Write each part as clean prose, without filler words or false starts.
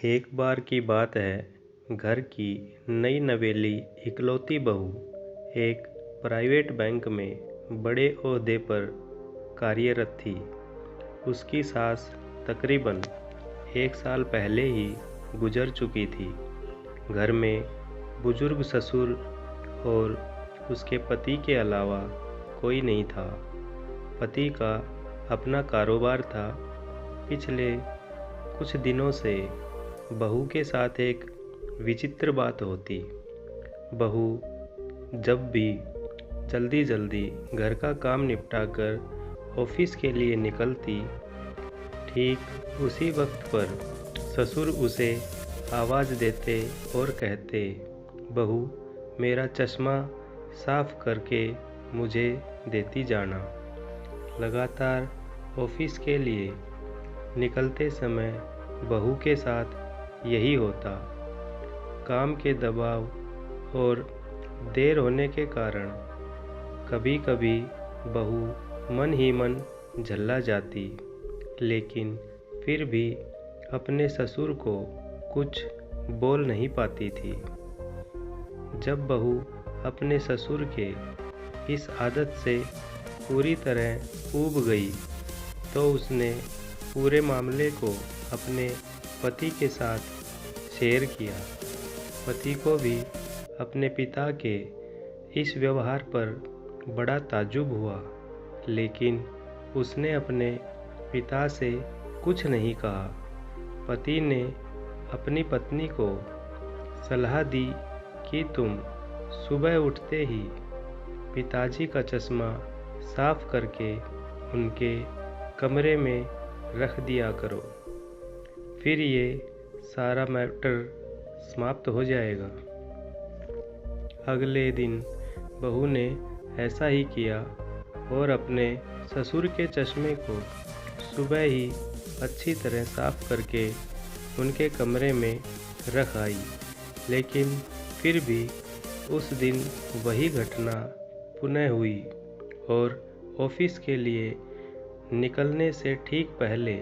एक बार की बात है, घर की नई नवेली इकलौती बहू एक प्राइवेट बैंक में बड़े ओहदे पर कार्यरत थी। उसकी सास तकरीबन 1 साल पहले ही गुजर चुकी थी। घर में बुजुर्ग ससुर और उसके पति के अलावा कोई नहीं था। पति का अपना कारोबार था। पिछले कुछ दिनों से बहू के साथ एक विचित्र बात होती। बहू जब भी जल्दी जल्दी घर का काम निपटाकर ऑफिस के लिए निकलती, ठीक उसी वक्त पर ससुर उसे आवाज़ देते और कहते, बहू मेरा चश्मा साफ करके मुझे देती जाना। लगातार ऑफिस के लिए निकलते समय बहू के साथ यही होता। काम के दबाव और देर होने के कारण कभी कभी बहू मन ही मन झल्ला जाती, लेकिन फिर भी अपने ससुर को कुछ बोल नहीं पाती थी। जब बहू अपने ससुर के इस आदत से पूरी तरह ऊब गई, तो उसने पूरे मामले को अपने पति के साथ शेयर किया। पति को भी अपने पिता के इस व्यवहार पर बड़ा ताज्जुब हुआ, लेकिन उसने अपने पिता से कुछ नहीं कहा। पति ने अपनी पत्नी को सलाह दी कि तुम सुबह उठते ही पिताजी का चश्मा साफ करके उनके कमरे में रख दिया करो, फिर ये सारा मैटर समाप्त हो जाएगा। अगले दिन बहू ने ऐसा ही किया और अपने ससुर के चश्मे को सुबह ही अच्छी तरह साफ करके उनके कमरे में रख आई। लेकिन फिर भी उस दिन वही घटना पुनः हुई और ऑफिस के लिए निकलने से ठीक पहले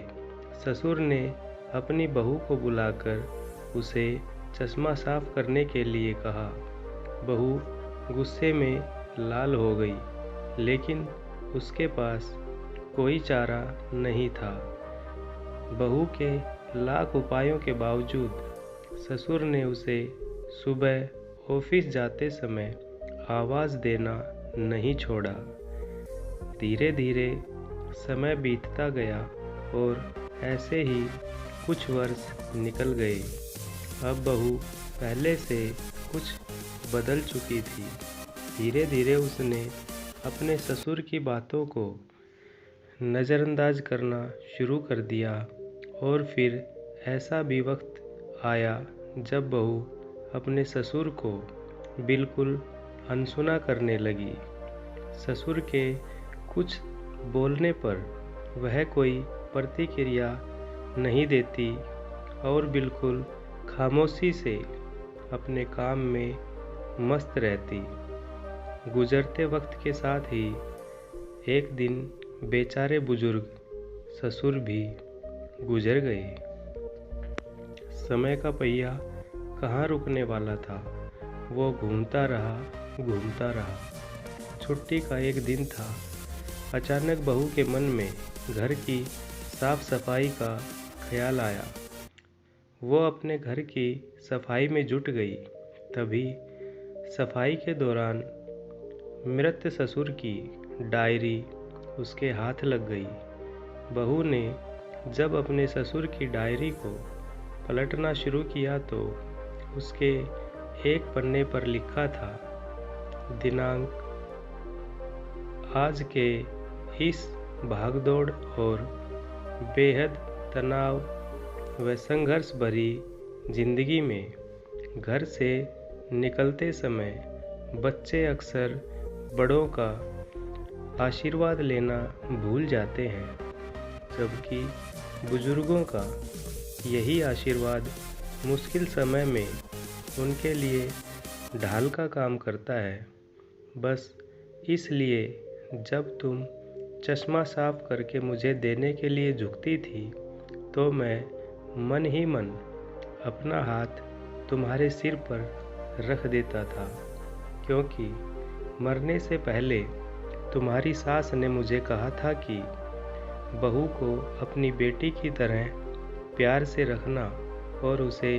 ससुर ने अपनी बहू को बुलाकर उसे चश्मा साफ करने के लिए कहा। बहू गुस्से में लाल हो गई, लेकिन उसके पास कोई चारा नहीं था। बहू के लाख उपायों के बावजूद ससुर ने उसे सुबह ऑफिस जाते समय आवाज़ देना नहीं छोड़ा। धीरे धीरे समय बीतता गया और ऐसे ही कुछ वर्ष निकल गए। अब बहू पहले से कुछ बदल चुकी थी। धीरे धीरे उसने अपने ससुर की बातों को नज़रअंदाज करना शुरू कर दिया और फिर ऐसा भी वक्त आया जब बहू अपने ससुर को बिल्कुल अनसुना करने लगी। ससुर के कुछ बोलने पर वह कोई प्रतिक्रिया नहीं देती और बिल्कुल खामोशी से अपने काम में मस्त रहती। गुजरते वक्त के साथ ही एक दिन बेचारे बुजुर्ग ससुर भी गुजर गए। समय का पहिया कहाँ रुकने वाला था, वो घूमता रहा। छुट्टी का एक दिन था। अचानक बहू के मन में घर की साफ सफाई का ख्याल आया। वो अपने घर की सफाई में जुट गई। तभी सफाई के दौरान मृत ससुर की डायरी उसके हाथ लग गई। बहू ने जब अपने ससुर की डायरी को पलटना शुरू किया तो उसके एक पन्ने पर लिखा था, दिनांक आज के इस भागदौड़ और बेहद तनाव व संघर्ष भरी जिंदगी में घर से निकलते समय बच्चे अक्सर बड़ों का आशीर्वाद लेना भूल जाते हैं, जबकि बुजुर्गों का यही आशीर्वाद मुश्किल समय में उनके लिए ढाल का काम करता है। बस इसलिए जब तुम चश्मा साफ करके मुझे देने के लिए झुकती थी, तो मैं मन ही मन अपना हाथ तुम्हारे सिर पर रख देता था, क्योंकि मरने से पहले तुम्हारी सास ने मुझे कहा था कि बहू को अपनी बेटी की तरह प्यार से रखना और उसे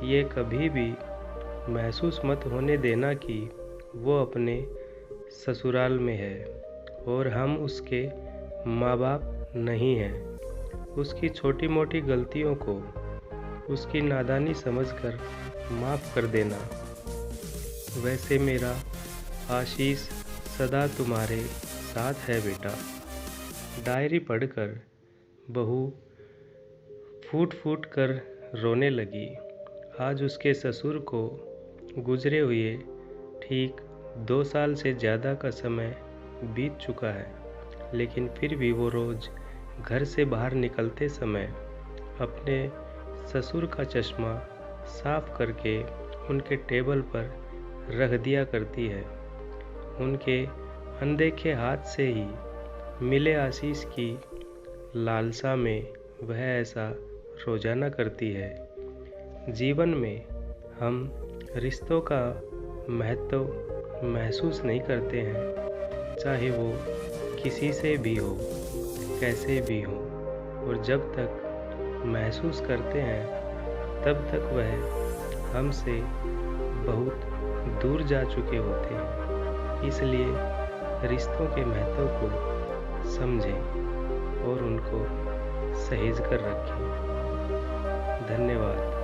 ये कभी भी महसूस मत होने देना कि वो अपने ससुराल में है और हम उसके माँ बाप नहीं हैं। उसकी छोटी मोटी गलतियों को उसकी नादानी समझकर माफ़ कर देना। वैसे मेरा आशीष सदा तुम्हारे साथ है बेटा। डायरी पढ़कर बहू फूट फूट कर रोने लगी। आज उसके ससुर को गुजरे हुए ठीक 2 साल से ज़्यादा का समय बीत चुका है, लेकिन फिर भी वो रोज़ घर से बाहर निकलते समय अपने ससुर का चश्मा साफ करके उनके टेबल पर रख दिया करती है। उनके अनदेखे हाथ से ही मिले आशीष की लालसा में वह ऐसा रोजाना करती है। जीवन में हम रिश्तों का महत्व महसूस नहीं करते हैं, चाहे वो किसी से भी हो, कैसे भी हो, और जब तक महसूस करते हैं तब तक वह हमसे बहुत दूर जा चुके होते हैं। इसलिए रिश्तों के महत्व को समझें और उनको सहेज कर रखें। धन्यवाद।